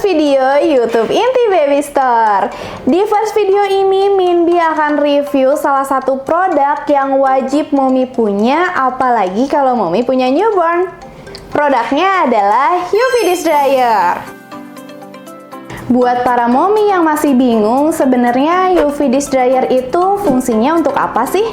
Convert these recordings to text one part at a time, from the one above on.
video YouTube Inti Baby Store. Di first video ini, Minbi akan review salah satu produk yang wajib Mommy punya, apalagi kalau Mommy punya newborn. Produknya adalah UV Dish Dryer. Buat para Mommy yang masih bingung, sebenarnya UV Dish Dryer itu fungsinya untuk apa sih?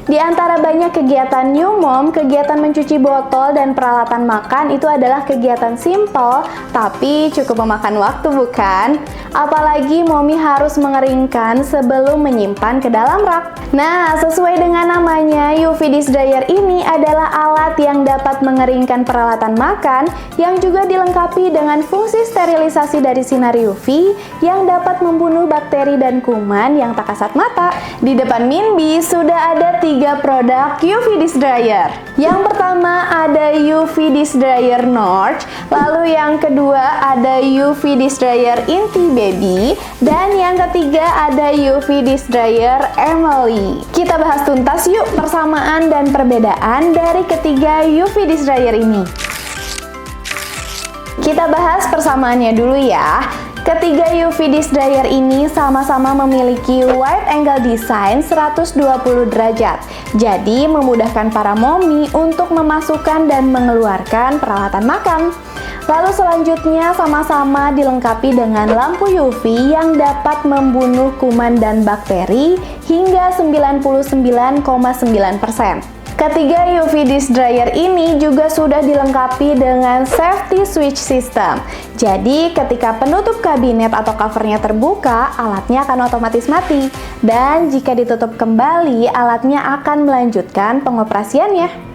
Di antara banyak kegiatan new mom, kegiatan mencuci botol dan peralatan makan itu adalah kegiatan simple, tapi cukup memakan waktu, bukan? Apalagi Mommy harus mengeringkan sebelum menyimpan ke dalam rak. Nah, sesuai dengan namanya, UV Dish Dryer ini adalah alat yang dapat mengeringkan peralatan makan yang juga dilengkapi dengan fungsi sterilisasi dari sinar UV yang dapat membunuh bakteri dan kuman yang tak kasat mata. Di depan Minbi sudah ada 3 produk UV Dish Dryer. Yang pertama ada UV Dish Dryer Norge, lalu yang kedua ada UV Dish Dryer Inti Baby, dan yang ketiga ada UV Dish Dryer Emily. Kita bahas tuntas yuk persamaan dan perbedaan dari ketiga UV Dish Dryer ini. Kita bahas persamaannya dulu ya. Ketiga UV Dish Dryer ini sama-sama memiliki wide angle design 120 derajat. Jadi memudahkan para Mommy untuk memasukkan dan mengeluarkan peralatan makan. Lalu selanjutnya sama-sama dilengkapi dengan lampu UV yang dapat membunuh kuman dan bakteri hingga 99,9%. Ketiga UV Dish Dryer ini juga sudah dilengkapi dengan safety switch system. Jadi ketika penutup kabinet atau covernya terbuka, alatnya akan otomatis mati. Dan jika ditutup kembali, alatnya akan melanjutkan pengoperasiannya.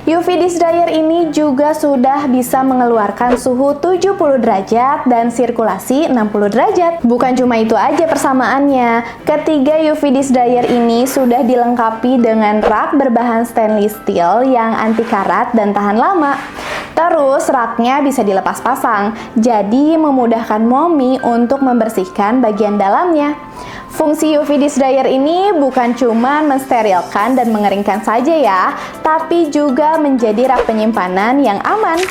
UV Dish Dryer ini juga sudah bisa mengeluarkan suhu 70 derajat dan sirkulasi 60 derajat. Bukan cuma itu aja persamaannya, ketiga UV Dish Dryer ini sudah dilengkapi dengan rak berbahan stainless steel yang anti karat dan tahan lama. Terus raknya bisa dilepas pasang, jadi memudahkan Mommy untuk membersihkan bagian dalamnya. Fungsi UV Dish Dryer ini bukan cuma mensterilkan dan mengeringkan saja ya, tapi juga menjadi rak penyimpanan yang aman.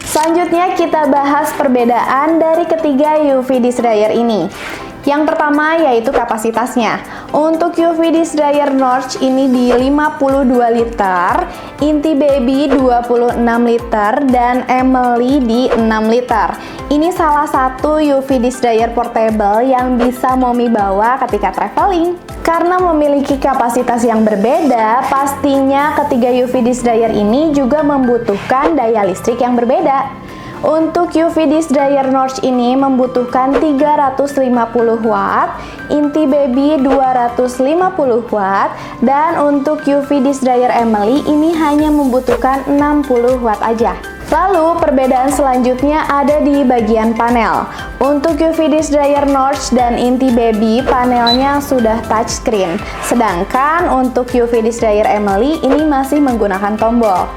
Selanjutnya kita bahas perbedaan dari ketiga UV Dish Dryer ini. Yang pertama yaitu kapasitasnya. Untuk UV Dish Dryer Norge ini di 52 liter, Inti Baby 26 liter, dan Emily di 6 liter. Ini salah satu UV Dish Dryer portable yang bisa Mommy bawa ketika traveling. Karena memiliki kapasitas yang berbeda, pastinya ketiga UV Dish Dryer ini juga membutuhkan daya listrik yang berbeda. Untuk UV Dish Dryer Norge ini membutuhkan 350 watt, Inti Baby 250 watt, dan untuk UV Dish Dryer Emily ini hanya membutuhkan 60 watt aja. Lalu perbedaan selanjutnya ada di bagian panel. Untuk UV Dish Dryer Norge dan Inti Baby panelnya sudah touchscreen, sedangkan untuk UV Dish Dryer Emily ini masih menggunakan tombol.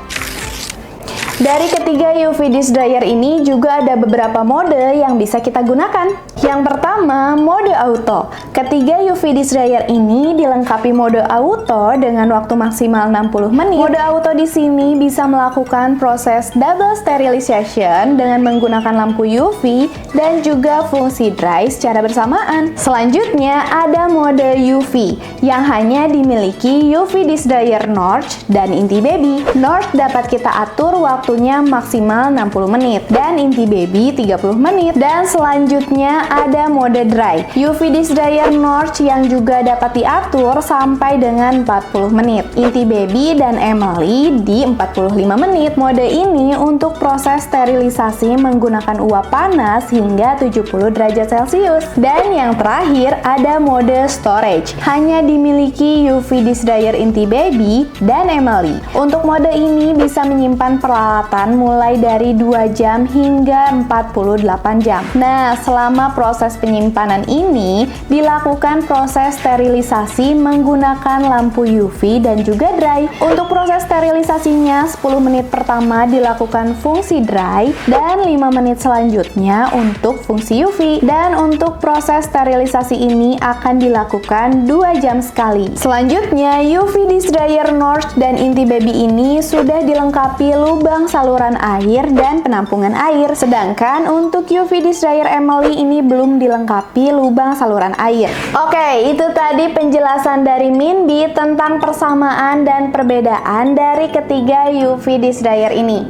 Dari ketiga UV Dish Dryer ini juga ada beberapa mode yang bisa kita gunakan. Yang pertama, mode auto. Ketiga UV Dish Dryer ini dilengkapi mode auto dengan waktu maksimal 60 menit. Mode auto di sini bisa melakukan proses double sterilization dengan menggunakan lampu UV dan juga fungsi dry secara bersamaan. Selanjutnya ada mode UV yang hanya dimiliki UV Dish Dryer Norge dan Inti Baby. Norge dapat kita atur waktunya maksimal 60 menit dan Inti Baby 30 menit. Dan selanjutnya ada mode dry UV Dish Dryer Norge yang juga dapat diatur sampai dengan 40 menit. Inti Baby dan Emily di 45 menit. Mode ini untuk proses sterilisasi menggunakan uap panas hingga 70 derajat Celcius. Dan yang terakhir ada mode storage, hanya dimiliki UV Dish Dryer Inti Baby dan Emily. Untuk mode ini bisa menyimpan peralatan mulai dari 2 jam hingga 48 jam. Nah, selama proses penyimpanan ini dilakukan proses sterilisasi menggunakan lampu UV dan juga dry. Untuk proses sterilisasinya 10 menit pertama dilakukan fungsi dry dan 5 menit selanjutnya untuk fungsi UV. Dan untuk proses sterilisasi ini akan dilakukan 2 jam sekali. Selanjutnya UV Dish Dryer Norge dan Inti Baby ini sudah dilengkapi lubang saluran air dan penampungan air. Sedangkan untuk UV Dish Dryer Emily ini belum dilengkapi lubang saluran air. Oke, itu tadi penjelasan dari Minbi tentang persamaan dan perbedaan dari ketiga UV Dish Dryer ini.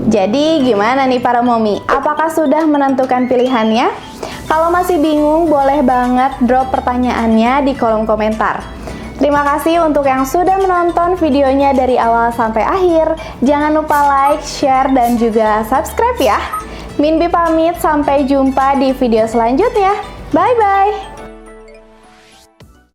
Jadi gimana nih para momi? Apakah sudah menentukan pilihannya? Kalau masih bingung, boleh banget drop pertanyaannya di kolom komentar. Terima kasih untuk yang sudah menonton videonya dari awal sampai akhir. Jangan lupa like, share, dan juga subscribe ya. Minbi pamit, sampai jumpa di video selanjutnya. Bye-bye!